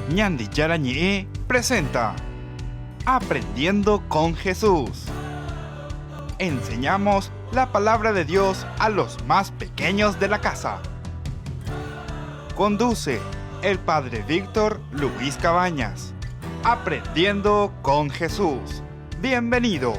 Ñandi Yarañe presenta Aprendiendo con Jesús. Enseñamos la palabra de Dios a los más pequeños de la casa. Conduce el Padre Víctor Luis Cabañas. Aprendiendo con Jesús. Bienvenidos.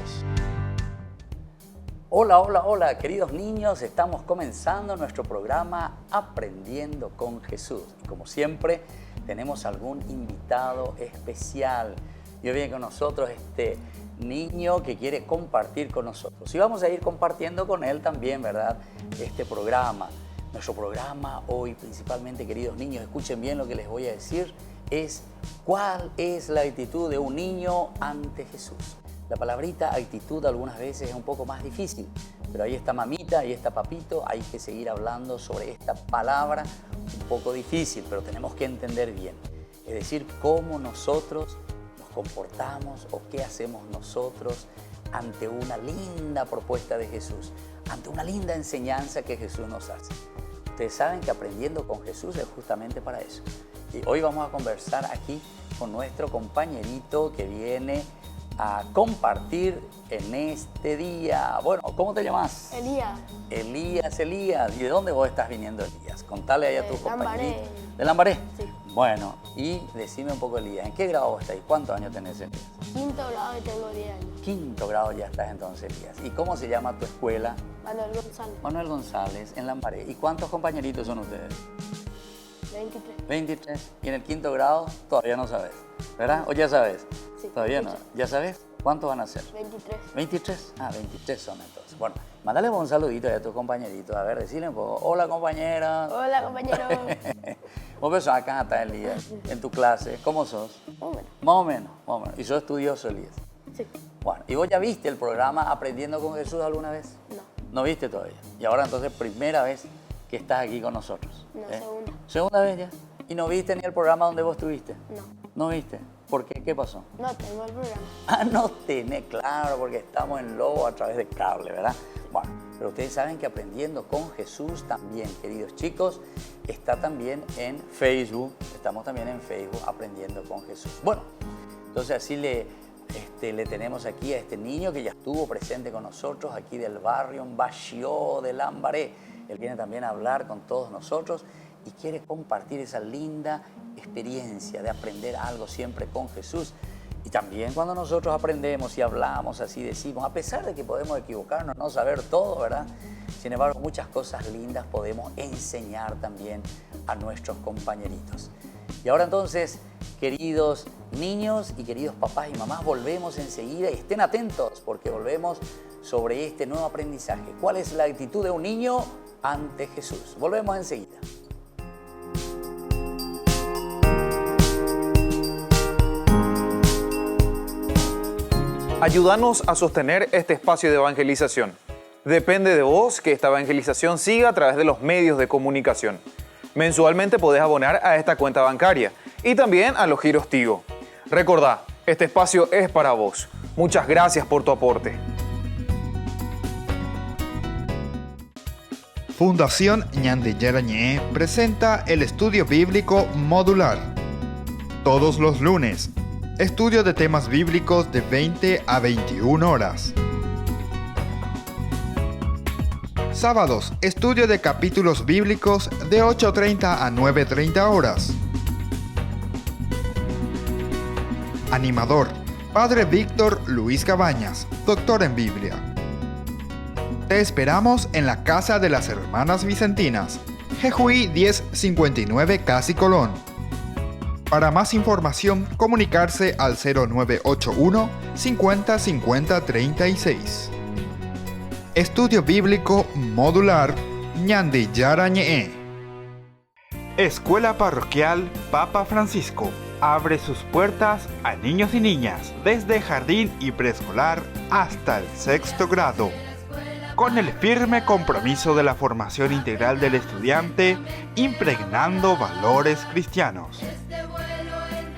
Hola, queridos niños. Estamos comenzando nuestro programa Aprendiendo con Jesús. Y como siempre, tenemos algún invitado especial. Y hoy viene con nosotros este niño que quiere compartir con nosotros. Y vamos a ir compartiendo con él también, ¿verdad?, este programa. Nuestro programa hoy, principalmente, queridos niños, escuchen bien lo que les voy a decir, es ¿cuál es la actitud de un niño ante Jesús? La palabrita actitud algunas veces es un poco más difícil, pero ahí está mamita, ahí está papito, hay que seguir hablando sobre esta palabra un poco difícil, pero tenemos que entender bien. Es decir, cómo nosotros nos comportamos o qué hacemos nosotros ante una linda propuesta de Jesús, ante una linda enseñanza que Jesús nos hace. Ustedes saben que Aprendiendo con Jesús es justamente para eso. Y hoy vamos a conversar aquí con nuestro compañerito que viene a compartir en este día. Bueno, ¿cómo te llamas? Elías. Elías. ¿Y de dónde vos estás viniendo, Elías? Contale ahí a tu compañerito. ¿De Lambaré? Sí. Bueno, y decime un poco, Elías, ¿en qué grado vos estás y cuántos años tenés, Elías? Quinto grado y tengo 10 años. Quinto grado ya estás entonces, Elías. ¿Y cómo se llama tu escuela? Manuel González. Manuel González, en Lambaré. ¿Y cuántos compañeritos son ustedes? 23. 23. ¿Y en el quinto grado todavía no sabes? ¿Verdad? ¿O ya sabes? Sí. Todavía no. ¿Ya sabes? ¿Cuántos van a ser? 23. 23. 23 son entonces. Bueno, mándale un saludito a tus compañeritos. A ver, decirle un poco. Hola, compañeras. Hola, compañero. Vos ves acá está, Elías, en tu clase. ¿Cómo sos? Más o menos. Más o menos. ¿Y sos estudioso, Elías? Sí. Bueno, ¿y vos ya viste el programa Aprendiendo con Jesús alguna vez? No. ¿No viste todavía? Y ahora entonces primera vez que estás aquí con nosotros. No, segunda. ¿Segunda vez ya? ¿Y no viste ni el programa donde vos estuviste? No. ¿No viste? ¿Por qué? ¿Qué pasó? No tengo el programa. Ah, no tenés, claro, porque estamos en Lobo a través de cable, ¿verdad? Bueno, pero ustedes saben que Aprendiendo con Jesús también, queridos chicos, está también en Facebook. Estamos también en Facebook Aprendiendo con Jesús. Bueno, entonces así le tenemos aquí a este niño que ya estuvo presente con nosotros aquí del barrio Baxió de Lambaré. Él viene también a hablar con todos nosotros y quiere compartir esa linda experiencia de aprender algo siempre con Jesús. Y también cuando nosotros aprendemos y hablamos así, decimos, a pesar de que podemos equivocarnos, no saber todo, ¿verdad? Sin embargo, muchas cosas lindas podemos enseñar también a nuestros compañeritos. Y ahora entonces, queridos niños y queridos papás y mamás, volvemos enseguida y estén atentos porque volvemos sobre este nuevo aprendizaje. ¿Cuál es la actitud de un niño ante Jesús? Volvemos enseguida. Ayúdanos a sostener este espacio de evangelización. Depende de vos que esta evangelización siga a través de los medios de comunicación. Mensualmente podés abonar a esta cuenta bancaria y también a los giros Tigo. Recordá, este espacio es para vos. Muchas gracias por tu aporte. Fundación Ñandi Yarañe presenta el estudio bíblico modular. Todos los lunes, estudio de temas bíblicos de 20 a 21 horas. Sábados, estudio de capítulos bíblicos de 8:30 a 9:30 horas. Animador, Padre Víctor Luis Cabañas, doctor en Biblia. Te esperamos en la Casa de las Hermanas Vicentinas, Jejuí 1059 Casi Colón. Para más información, comunicarse al 0981 50 50 36. Estudio Bíblico Modular Ñandi Yarañe. Escuela Parroquial Papa Francisco abre sus puertas a niños y niñas desde jardín y preescolar hasta el 6º grado. Con el firme compromiso de la formación integral del estudiante, impregnando valores cristianos.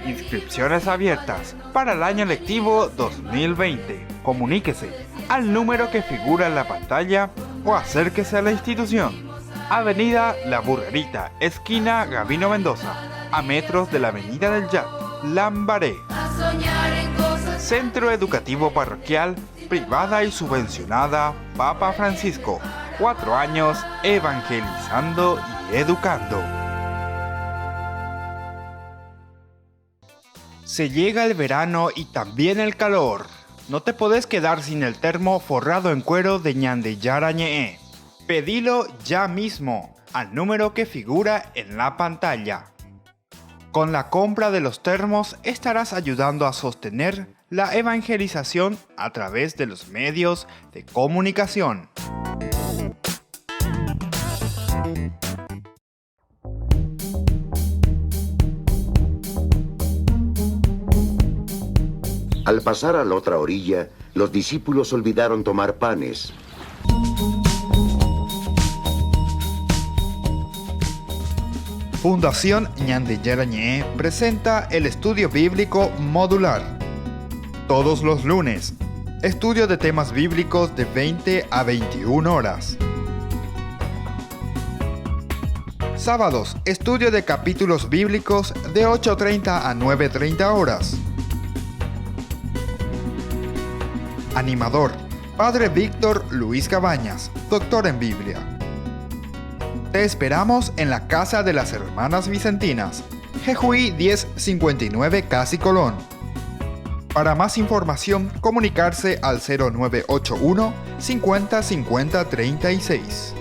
Inscripciones abiertas para el año lectivo 2020. Comuníquese al número que figura en la pantalla o acérquese a la institución. Avenida La Burrerita, esquina Gabino Mendoza, a metros de la avenida del Yat, Lambaré. Centro Educativo Parroquial, privada y subvencionada Papa Francisco. 4 años evangelizando y educando. Se llega el verano y también el calor. No te podés quedar sin el termo forrado en cuero de Ñandeyara Ñe'e. Pedilo ya mismo al número que figura en la pantalla. Con la compra de los termos estarás ayudando a sostener la evangelización a través de los medios de comunicación. Al pasar a la otra orilla, los discípulos olvidaron tomar panes. Fundación Ñandeyara Ñe'e presenta el estudio bíblico modular. Todos los lunes, estudio de temas bíblicos de 20 a 21 horas. Sábados, estudio de capítulos bíblicos de 8:30 a 9:30 horas. Animador, Padre Víctor Luis Cabañas, doctor en Biblia. Te esperamos en la Casa de las Hermanas Vicentinas, Jejuí 1059 Casi Colón. Para más información, comunicarse al 0981 50 50 36.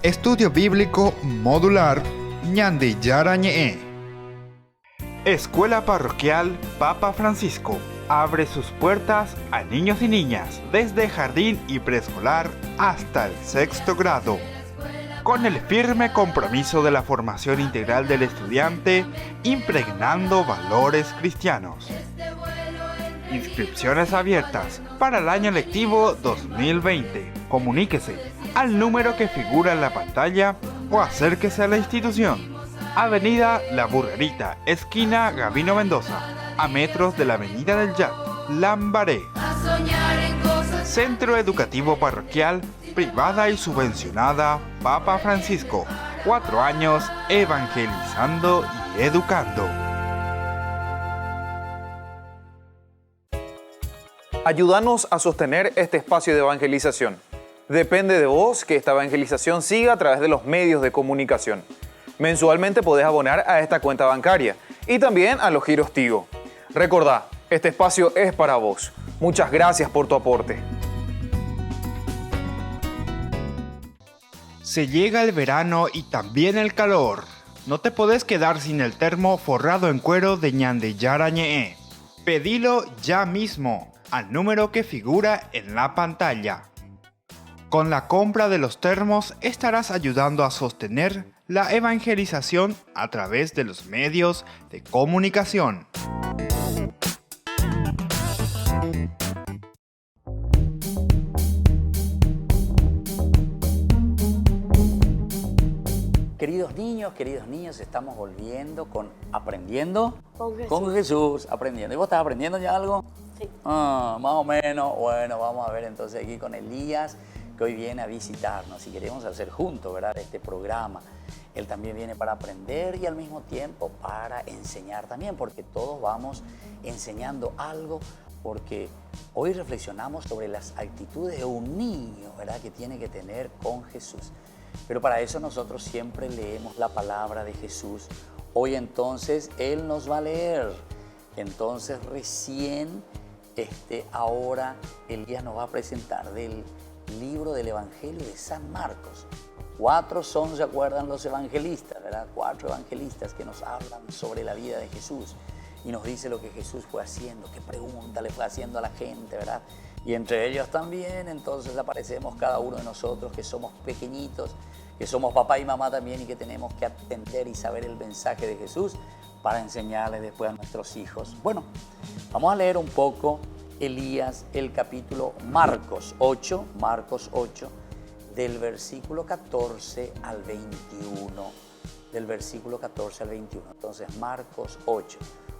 Estudio Bíblico Modular Ñandeyara Ñe'e. Escuela Parroquial Papa Francisco abre sus puertas a niños y niñas desde jardín y preescolar hasta el 6º grado. Con el firme compromiso de la formación integral del estudiante, impregnando valores cristianos. Inscripciones abiertas para el año lectivo 2020. Comuníquese al número que figura en la pantalla o acérquese a la institución. Avenida La Burrerita, esquina Gabino Mendoza, a metros de la avenida del Yat, Lambaré. Centro Educativo Parroquial, privada y subvencionada Papa Francisco. 4 años evangelizando y educando. Ayúdanos a sostener este espacio de evangelización. Depende de vos que esta evangelización siga a través de los medios de comunicación. Mensualmente podés abonar a esta cuenta bancaria y también a los giros Tigo. Recordá, este espacio es para vos. Muchas gracias por tu aporte. Se llega el verano y también el calor. No te podés quedar sin el termo forrado en cuero de Ñandeyara Ñe'e. Pedilo ya mismo al número que figura en la pantalla. Con la compra de los termos estarás ayudando a sostener la evangelización a través de los medios de comunicación. Queridos niños, estamos volviendo con Aprendiendo Con Jesús, aprendiendo. ¿Y vos estás aprendiendo ya algo? Sí. Más o menos. Bueno, vamos a ver entonces aquí con Elías, que hoy viene a visitarnos y queremos hacer juntos, ¿verdad?, este programa. Él también viene para aprender y al mismo tiempo para enseñar también, porque todos vamos enseñando algo, porque hoy reflexionamos sobre las actitudes de un niño, ¿verdad?, que tiene que tener con Jesús. Pero para eso nosotros siempre leemos la palabra de Jesús. Hoy entonces Él nos va a leer. Entonces recién, ahora Elías nos va a presentar del libro del Evangelio de San Marcos. 4 son, ¿se acuerdan?, los evangelistas, ¿verdad? 4 evangelistas que nos hablan sobre la vida de Jesús y nos dice lo que Jesús fue haciendo, qué pregunta le fue haciendo a la gente, ¿verdad? Y entre ellos también, entonces aparecemos cada uno de nosotros que somos pequeñitos, que somos papá y mamá también y que tenemos que atender y saber el mensaje de Jesús para enseñarle después a nuestros hijos. Bueno, vamos a leer un poco Elías, el capítulo Marcos 8, del versículo 14 al 21. Del versículo 14 al 21. Entonces, Marcos 8.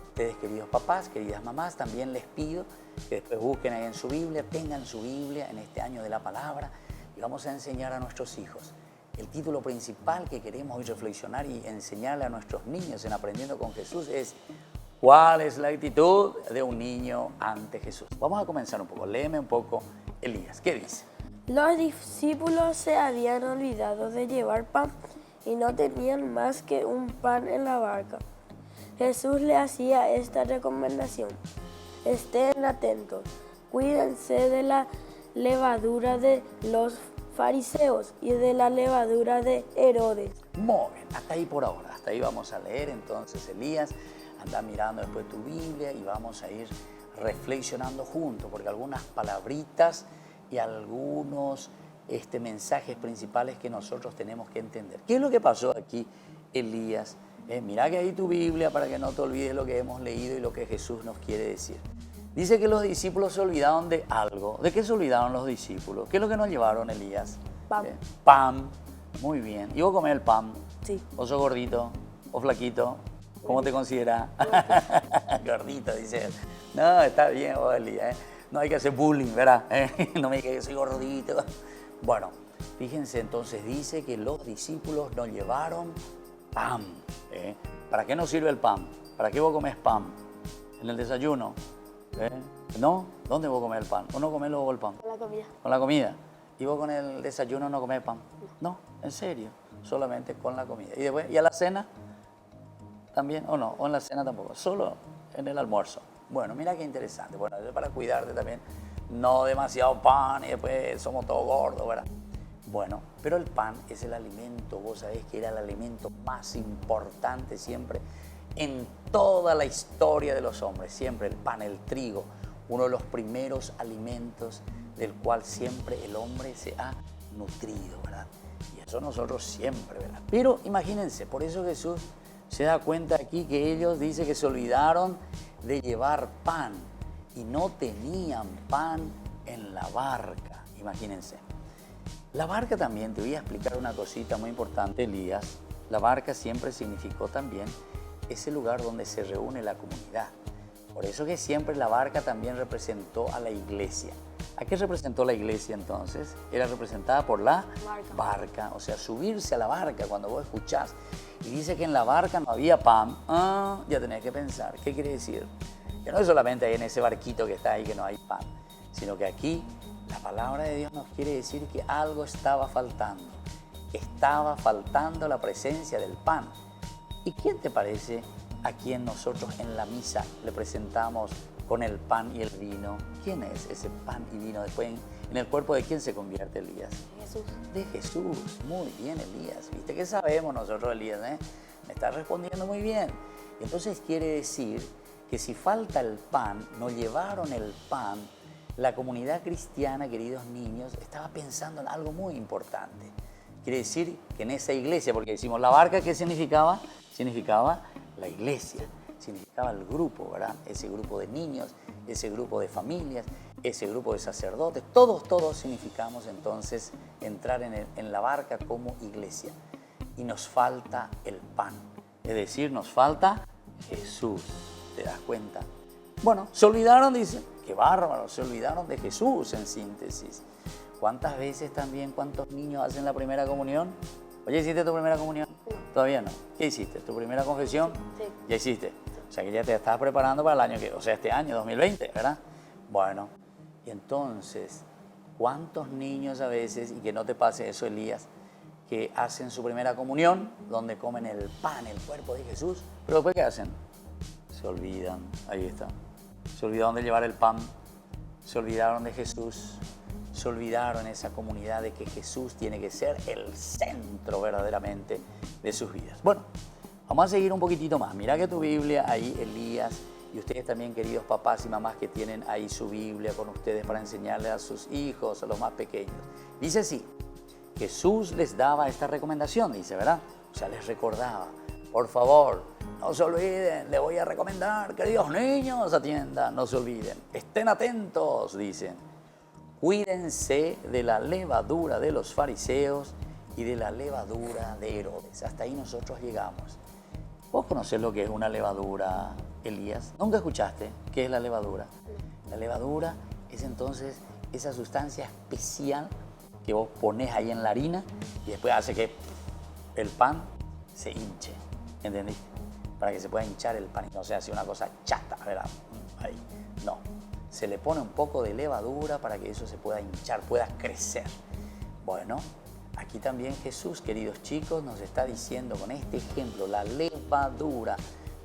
Ustedes, queridos papás, queridas mamás, también les pido que después busquen ahí en su Biblia, tengan su Biblia en este año de la palabra y vamos a enseñar a nuestros hijos el título principal que queremos hoy reflexionar y enseñarle a nuestros niños en Aprendiendo con Jesús es ¿cuál es la actitud de un niño ante Jesús? Vamos a comenzar un poco. Léeme un poco, Elías. ¿Qué dice? Los discípulos se habían olvidado de llevar pan y no tenían más que un pan en la barca. Jesús le hacía esta recomendación: estén atentos, cuídense de la levadura de los fariseos y de la levadura de Herodes. Muy bien, hasta ahí por ahora. Hasta ahí vamos a leer entonces, Elías. Anda mirando después tu Biblia y vamos a ir reflexionando juntos, porque algunas palabritas y algunos mensajes principales que nosotros tenemos que entender. ¿Qué es lo que pasó aquí, Elías? Mira que ahí tu Biblia para que no te olvides lo que hemos leído y lo que Jesús nos quiere decir. Dice que los discípulos se olvidaron de algo. ¿De qué se olvidaron los discípulos? ¿Qué es lo que nos llevaron, Elías? Pan. Pan. Muy bien. ¿Y vos comés el pan? Sí. ¿O sos gordito? ¿O flaquito? ¿Cómo te consideras? Gordito, dice él. No, está bien, vos, Elías. No hay que hacer bullying, ¿verdad? No me digas que soy gordito. Bueno, fíjense entonces, dice que los discípulos nos llevaron pan. ¿Para qué nos sirve el pan? ¿Para qué vos comés pan? ¿En el desayuno? ¿No? ¿Dónde vos comés el pan? ¿O no comés luego el pan? Con la comida. Con la comida. ¿Y vos con el desayuno no comés pan? No, en serio. Solamente con la comida. ¿Y después? ¿Y a la cena? ¿También? ¿O no? ¿O en la cena tampoco? Solo en el almuerzo. Bueno, mira qué interesante. Bueno, es para cuidarte también. No demasiado pan y después somos todos gordos, ¿verdad? Bueno, pero el pan es el alimento, vos sabés que era el alimento más importante siempre en toda la historia de los hombres. Siempre el pan, el trigo, uno de los primeros alimentos del cual siempre el hombre se ha nutrido, ¿verdad? Y eso nosotros siempre, ¿verdad? Pero imagínense, por eso Jesús se da cuenta aquí que ellos, dice que se olvidaron de llevar pan y no tenían pan en la barca. Imagínense. La barca también, te voy a explicar una cosita muy importante, Elías. La barca siempre significó también ese lugar donde se reúne la comunidad. Por eso que siempre la barca también representó a la iglesia. ¿A qué representó la iglesia entonces? Era representada por la barca. O sea, subirse a la barca cuando vos escuchás. Y dice que en la barca no había pan. Ya tenés que pensar. ¿Qué quiere decir? Que no es solamente ahí en ese barquito que está ahí que no hay pan, sino que aquí la palabra de Dios nos quiere decir que algo estaba faltando. Estaba faltando la presencia del pan. ¿Y quién te parece a quien nosotros en la misa le presentamos con el pan y el vino? ¿Quién es ese pan y vino? Después, ¿en el cuerpo de quién se convierte, Elías? Jesús. De Jesús. Muy bien, Elías. ¿Viste qué sabemos nosotros, Elías? Me está respondiendo muy bien. Entonces quiere decir que si falta el pan, no llevaron el pan, la comunidad cristiana, queridos niños, estaba pensando en algo muy importante. Quiere decir que en esa iglesia, porque decimos la barca, ¿qué significaba? Significaba la iglesia, significaba el grupo, ¿verdad? Ese grupo de niños, ese grupo de familias, ese grupo de sacerdotes, todos significamos entonces entrar en la barca como iglesia. Y nos falta el pan, es decir, nos falta Jesús, ¿te das cuenta? Bueno, se olvidaron, dice, qué bárbaro, se olvidaron de Jesús en síntesis. ¿Cuántas veces también, cuántos niños hacen la primera comunión? Oye, ¿hiciste tu primera comunión? Todavía no. ¿Qué hiciste? ¿Tu primera confesión? Sí. ¿Ya hiciste? O sea que ya te estás preparando para el año que, o sea, este año, 2020, ¿verdad? Bueno, y entonces, ¿cuántos niños a veces, y que no te pase eso, Elías, que hacen su primera comunión, donde comen el pan, el cuerpo de Jesús, pero después ¿qué hacen? Se olvidan, ahí está. Se olvidaron de llevar el pan, se olvidaron de Jesús, se olvidaron esa comunidad de que Jesús tiene que ser el centro verdaderamente de sus vidas. Bueno, vamos a seguir un poquitito más. Mira que tu Biblia ahí, Elías, y ustedes también, queridos papás y mamás que tienen ahí su Biblia con ustedes para enseñarle a sus hijos, a los más pequeños. Dice así, Jesús les daba esta recomendación, dice, ¿verdad? O sea, les recordaba, por favor, no se olviden, les voy a recomendar, queridos niños, atiendan, no se olviden, estén atentos, dicen. Cuídense de la levadura de los fariseos y de la levadura de Herodes. Hasta ahí nosotros llegamos. ¿Vos conocés lo que es una levadura, Elías? ¿Nunca escuchaste qué es la levadura? La levadura es entonces esa sustancia especial que vos pones ahí en la harina y después hace que el pan se hinche, ¿entendiste? Para que se pueda hinchar el pan, no sea así una cosa chata, ¿verdad? Ahí, no. Se le pone un poco de levadura para que eso se pueda hinchar, pueda crecer. Bueno, aquí también Jesús, queridos chicos, nos está diciendo con este ejemplo, la levadura.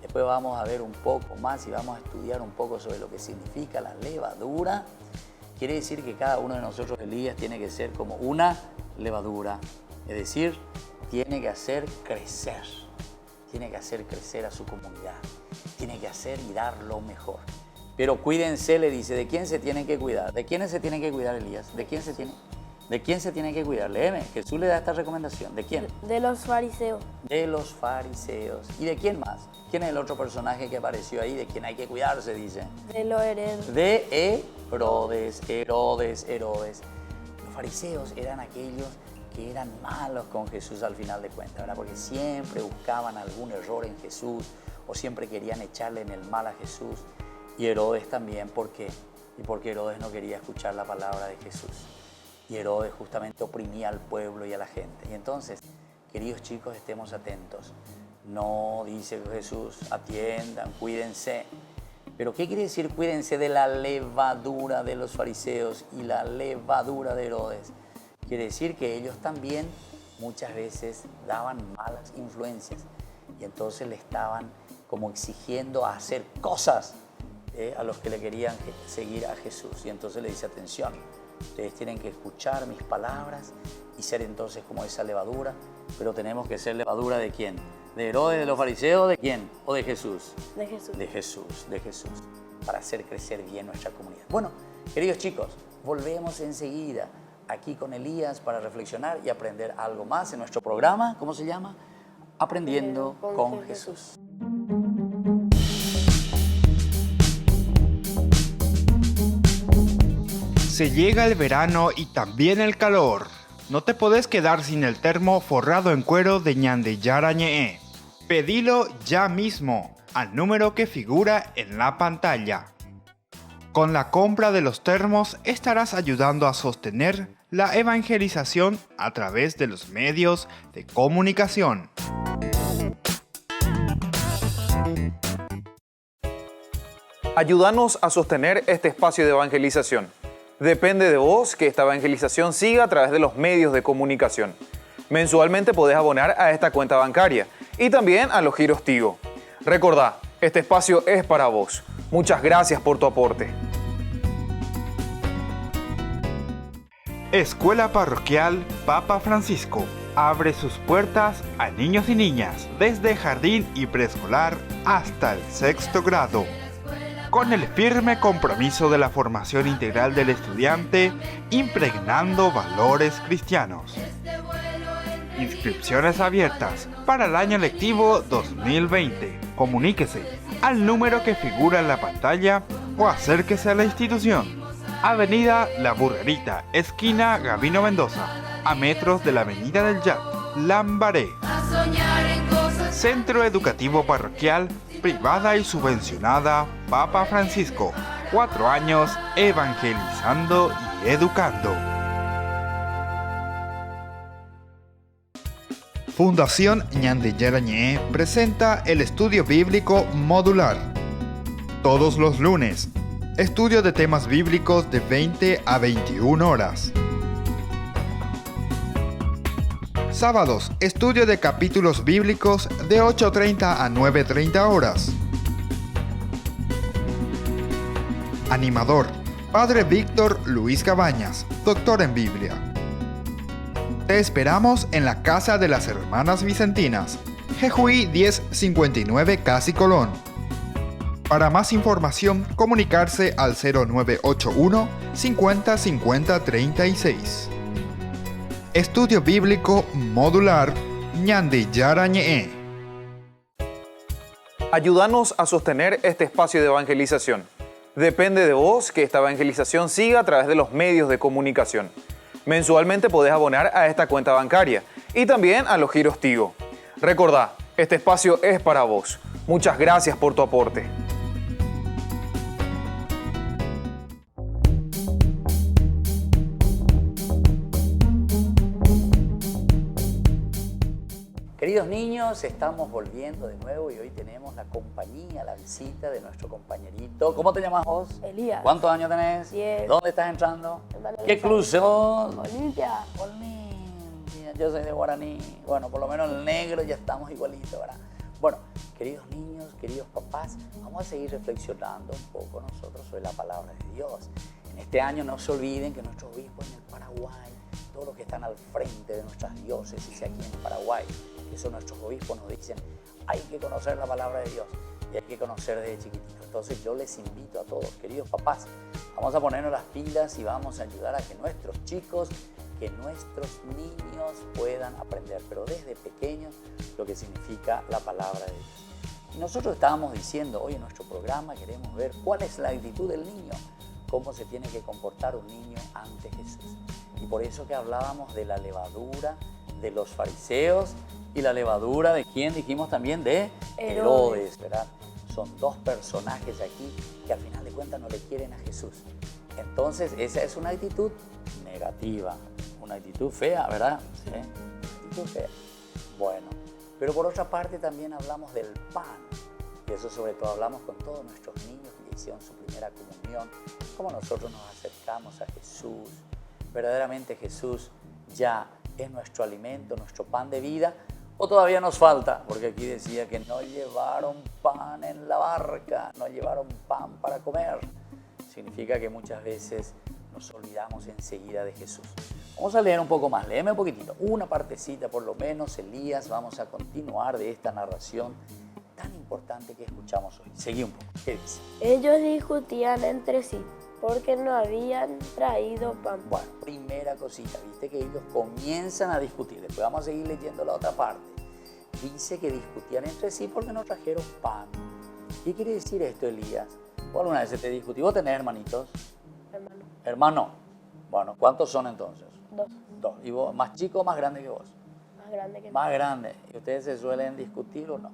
Después vamos a ver un poco más y vamos a estudiar un poco sobre lo que significa la levadura. Quiere decir que cada uno de nosotros, Elías, tiene que ser como una levadura. Es decir, tiene que hacer crecer. Tiene que hacer crecer a su comunidad. Tiene que hacer y dar lo mejor. Pero cuídense, le dice, ¿de quién se tienen que cuidar? ¿De quiénes se tienen que cuidar, Elías? ¿De quién se tiene que cuidar? Léeme, Jesús le da esta recomendación. ¿De quién? De los fariseos. De los fariseos. ¿Y de quién más? ¿Quién es el otro personaje que apareció ahí? ¿De quién hay que cuidarse, dice? De los heredos. De Herodes. Los fariseos eran aquellos que eran malos con Jesús al final de cuentas, ¿verdad? Porque siempre buscaban algún error en Jesús o siempre querían echarle en el mal a Jesús. Y Herodes también, ¿por qué? Y porque Herodes no quería escuchar la palabra de Jesús. Y Herodes justamente oprimía al pueblo y a la gente. Y entonces, queridos chicos, estemos atentos. No, dice Jesús, atiendan, cuídense. Pero ¿qué quiere decir cuídense de la levadura de los fariseos y la levadura de Herodes? Quiere decir que ellos también muchas veces daban malas influencias. Y entonces le estaban como exigiendo a hacer cosas a los que le querían seguir a Jesús. Y entonces le dice, atención, ustedes tienen que escuchar mis palabras y ser entonces como esa levadura, pero tenemos que ser levadura ¿de quién? ¿De Herodes, de los fariseos, de quién? ¿O de Jesús? De Jesús. De Jesús, para hacer crecer bien nuestra comunidad. Bueno, queridos chicos, volvemos enseguida aquí con Elías para reflexionar y aprender algo más en nuestro programa. ¿Cómo se llama? Aprendiendo con Jesús. Se llega el verano y también el calor. No te podés quedar sin el termo forrado en cuero de Ñandeyara Ñe'e. Pedilo ya mismo al número que figura en la pantalla. Con la compra de los termos estarás ayudando a sostener la evangelización a través de los medios de comunicación. Ayúdanos a sostener este espacio de evangelización. Depende de vos que esta evangelización siga a través de los medios de comunicación. Mensualmente podés abonar a esta cuenta bancaria y también a los giros Tigo. Recordá, este espacio es para vos. Muchas gracias por tu aporte. Escuela Parroquial Papa Francisco abre sus puertas a niños y niñas desde jardín y preescolar hasta el 6º grado. Con el firme compromiso de la formación integral del estudiante, impregnando valores cristianos. Inscripciones abiertas para el año lectivo 2020. Comuníquese al número que figura en la pantalla o acérquese a la institución. Avenida La Burguerita, esquina Gabino Mendoza, a metros de la Avenida del Jack, Lambaré. Centro Educativo Parroquial, privada y subvencionada Papa Francisco. 4 años evangelizando y educando. Fundación Ñandeyara Ñe'e presenta el estudio bíblico modular. Todos los lunes, estudio de temas bíblicos de 20 a 21 horas. Sábados, estudio de capítulos bíblicos de 8:30 a 9:30 horas. Animador, Padre Víctor Luis Cabañas, doctor en Biblia. Te esperamos en la Casa de las Hermanas Vicentinas, Jejuí 1059 Casi Colón. Para más información, comunicarse al 0981 50 50 36. Estudio Bíblico Modular Ñandeyara Ñe'e. Ayúdanos a sostener este espacio de evangelización. Depende de vos que esta evangelización siga a través de los medios de comunicación. Mensualmente podés abonar a esta cuenta bancaria y también a los giros Tigo. Recordá, este espacio es para vos. Muchas gracias por tu aporte. niños, estamos volviendo de nuevo y hoy tenemos la compañía, la visita de nuestro compañerito. ¿Cómo te llamas vos? Elías. ¿Cuántos años tenés? 10. ¿Dónde estás entrando? Emanuel ¿Qué club sos? Olimpia. Olimpia. Yo soy de Guaraní. Bueno, por lo menos el negro ya estamos igualitos, ¿verdad? Bueno, queridos niños, queridos papás, vamos a seguir reflexionando un poco nosotros sobre la palabra de Dios. En este año no se olviden que nuestros obispos en el Paraguay, todos los que están al frente de nuestras diócesis aquí en Paraguay, que son nuestros obispos, nos dicen, hay que conocer la palabra de Dios y hay que conocer desde chiquititos. Entonces yo les invito a todos, queridos papás, vamos a ponernos las pilas y vamos a ayudar a que nuestros chicos, que nuestros niños puedan aprender, pero desde pequeños, lo que significa la palabra de Dios. Y nosotros estábamos diciendo, hoy en nuestro programa queremos ver cuál es la actitud del niño, cómo se tiene que comportar un niño ante Jesús. Y por eso que hablábamos de la levadura de los fariseos y la levadura de quién dijimos también, de Herodes, ¿verdad? Son dos personajes aquí que al final de cuentas no le quieren a Jesús. Entonces esa es una actitud negativa, una actitud fea, ¿verdad? ¿Sí? Actitud fea. Bueno, pero por otra parte también hablamos del pan. Y eso sobre todo hablamos con todos nuestros niños que hicieron su primera comunión, cómo nosotros nos acercamos a Jesús. Verdaderamente Jesús ya es nuestro alimento, nuestro pan de vida, o todavía nos falta, porque aquí decía que no llevaron pan en la barca, no llevaron pan para comer. Significa que muchas veces nos olvidamos enseguida de Jesús. Vamos a leer un poco más, léeme un poquitito, una partecita por lo menos, Elías, vamos a continuar de esta narración tan importante que escuchamos hoy. Seguí un poco, ¿qué dice? Ellos discutían entre sí porque no habían traído pan. Bueno, primera cosita, viste que ellos comienzan a discutir, después vamos a seguir leyendo la otra parte. Dice que discutían entre sí porque no trajeron pan. ¿Qué quiere decir esto, Elías? ¿O alguna vez se te discutió? ¿Vos tenés hermanitos? Hermano. Hermano. Bueno, ¿cuántos son entonces? 2. Dos. ¿Y vos, más chico o más grande que vos? Más grande que Más grande. ¿Y ustedes se suelen discutir o no?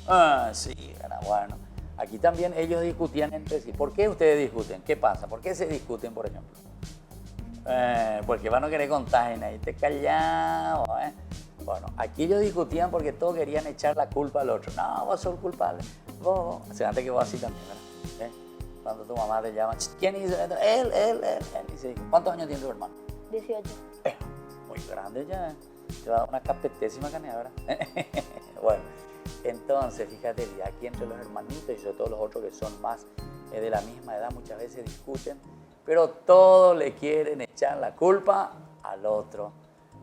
Ah, sí, bueno. Aquí también ellos discutían entre sí. ¿Por qué ustedes discuten? ¿Qué pasa? ¿Por qué se discuten, por ejemplo? Porque van a querer contar y te callado, ¿eh? Bueno, aquí ellos discutían porque todos querían echar la culpa al otro. No, vos sos el culpable. Vos. O sea, antes que vos así también, ¿verdad? Cuando tu mamá te llama, ¿quién hizo esto? Él. Dice, ¿cuántos años tiene tu hermano? 18. Muy grande ya, ¿eh? Te va a dar una capetésima canea, ¿verdad? Bueno, entonces, fíjate, aquí entre los hermanitos y sobre todo los otros que son más de la misma edad, muchas veces discuten, pero todos le quieren echar la culpa al otro.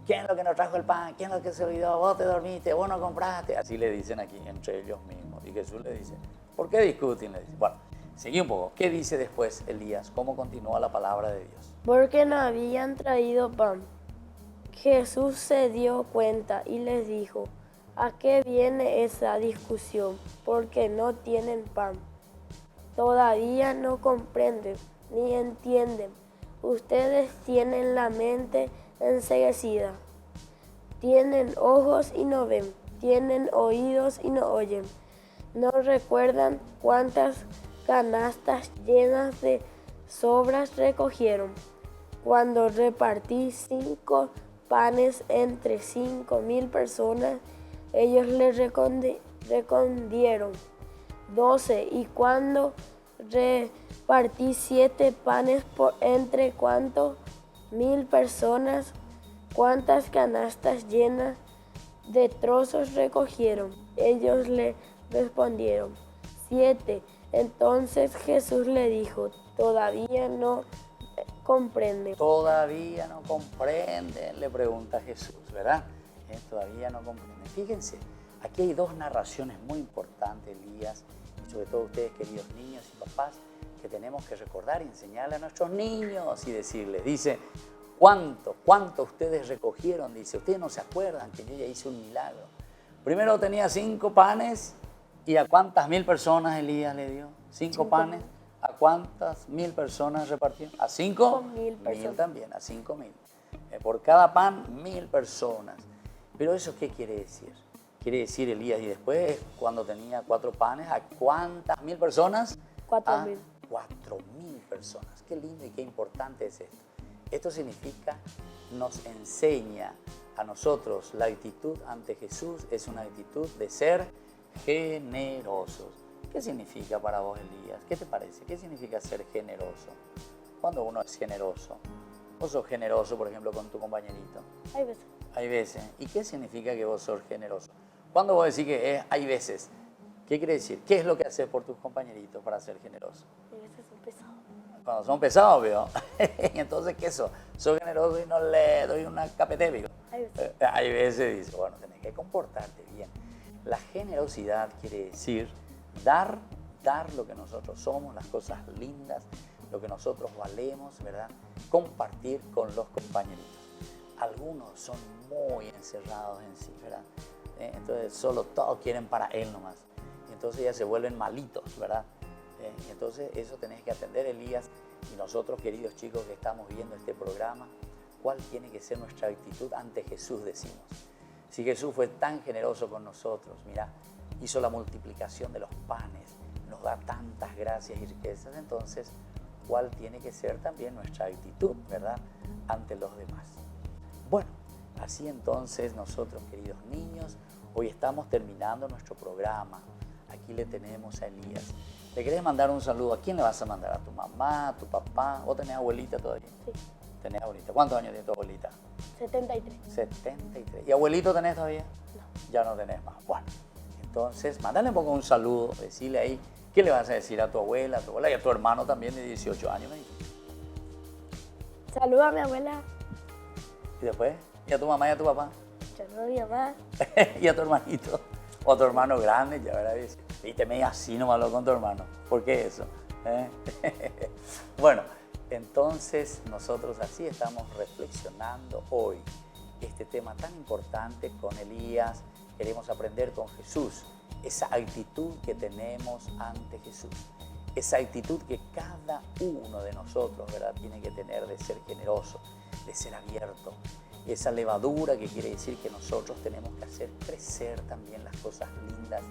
¿Quién es lo que no trajo el pan? ¿Quién es lo que se olvidó? Vos te dormiste, vos no compraste. Así le dicen aquí entre ellos mismos. Y Jesús le dice, ¿por qué discuten? Le dice. Bueno, seguí un poco. ¿Qué dice después Elías? ¿Cómo continúa la palabra de Dios? Porque no habían traído pan. Jesús se dio cuenta y les dijo, ¿a qué viene esa discusión? Porque no tienen pan. Todavía no comprenden ni entienden. Ustedes tienen la mente enceguecida. Tienen ojos y no ven. Tienen oídos y no oyen. ¿No recuerdan cuántas canastas llenas de sobras recogieron cuando repartí 5 panes entre 5,000 personas? Ellos les respondieron 12. ¿Y cuando repartí 7 panes entre cuántos 1,000 personas? ¿Cuántas canastas llenas de trozos recogieron? Ellos le respondieron 7. Entonces Jesús le dijo, todavía no comprenden. Todavía no comprenden, le pregunta Jesús, ¿verdad? Todavía no comprenden. Fíjense, aquí hay 2 narraciones muy importantes, Elías, y sobre todo ustedes, queridos niños y papás, que tenemos que recordar y enseñarle a nuestros niños y decirles, dice, ¿cuánto ustedes recogieron? Dice, ustedes no se acuerdan que yo ya hice un milagro. Primero tenía 5 panes, ¿y a cuántas 1,000 personas Elías le dio? 5 panes. ¿A cuántas 1,000 personas repartió? ¿A 5? 5,000 personas. 1,000 también, a 5,000. Por cada pan, 1,000 personas. Pero ¿eso qué quiere decir? Quiere decir, Elías, y después, cuando tenía 4 panes, ¿a cuántas 1,000 personas? 4,000. 4,000 personas. Qué lindo y qué importante es esto. Esto significa, nos enseña a nosotros la actitud ante Jesús es una actitud de ser generosos. ¿Qué significa para vos, Elías? ¿Qué te parece? ¿Qué significa ser generoso? Cuando uno es generoso. Vos sos generoso, por ejemplo, con tu compañerito. Hay veces. Hay veces. ¿Y qué significa que vos sos generoso? Cuando vos decís que es hay veces, ¿qué quiere decir? ¿Qué es lo que haces por tus compañeritos para ser generoso? Hay veces son pesados. Cuando son pesados, veo. Entonces, ¿qué sos? Soy generoso y no le doy una capete, digo. Hay veces. Hay veces dice, bueno, tenés que comportarte bien. La generosidad quiere decir dar lo que nosotros somos, las cosas lindas, lo que nosotros valemos, ¿verdad? Compartir con los compañeritos. Algunos son muy encerrados en sí, ¿verdad? Entonces solo todos quieren para él nomás. Entonces ya se vuelven malitos, ¿verdad? Entonces eso tenés que atender, Elías, y nosotros, queridos chicos que estamos viendo este programa, ¿cuál tiene que ser nuestra actitud ante Jesús, decimos? Si Jesús fue tan generoso con nosotros, mira, hizo la multiplicación de los panes, nos da tantas gracias y riquezas, entonces, ¿cuál tiene que ser también nuestra actitud, verdad, ante los demás? Bueno, así entonces nosotros, queridos niños, hoy estamos terminando nuestro programa. Aquí le tenemos a Elías. ¿Le querés mandar un saludo? ¿A quién le vas a mandar? ¿A tu mamá, a tu papá? ¿Vos tenés abuelita todavía? Sí. ¿Tenés abuelita? ¿Cuántos años tiene tu abuelita? 73. 73. ¿Y abuelito tenés todavía? No. Ya no tenés más. Bueno, entonces, mandale un poco un saludo, decirle ahí, ¿qué le vas a decir a tu abuela y a tu hermano también de 18 años? Me dijiste. Saluda a mi abuela. ¿Y después? ¿Y a tu mamá y a tu papá? Saluda a mi mamá. ¿Y a tu hermanito? ¿O a tu hermano grande? Ya verás, dice, viste, medio así nomás lo con tu hermano. ¿Por qué eso? Bueno, entonces nosotros así estamos reflexionando hoy este tema tan importante con Elías. Queremos aprender con Jesús esa actitud que tenemos ante Jesús. Esa actitud que cada uno de nosotros, ¿verdad?, tiene que tener de ser generoso, de ser abierto. Esa levadura que quiere decir que nosotros tenemos que hacer crecer también las cosas lindas,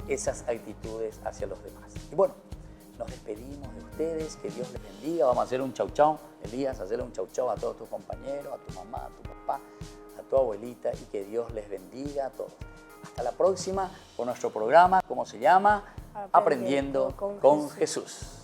esas actitudes hacia los demás. Y bueno, nos despedimos de ustedes, que Dios les bendiga. Vamos a hacer un chau chau, Elías, hacerle un chau chau a todos tus compañeros, a tu mamá, a tu papá, a tu abuelita, y que Dios les bendiga a todos. Hasta la próxima con nuestro programa, ¿cómo se llama? Aprendiendo con Jesús.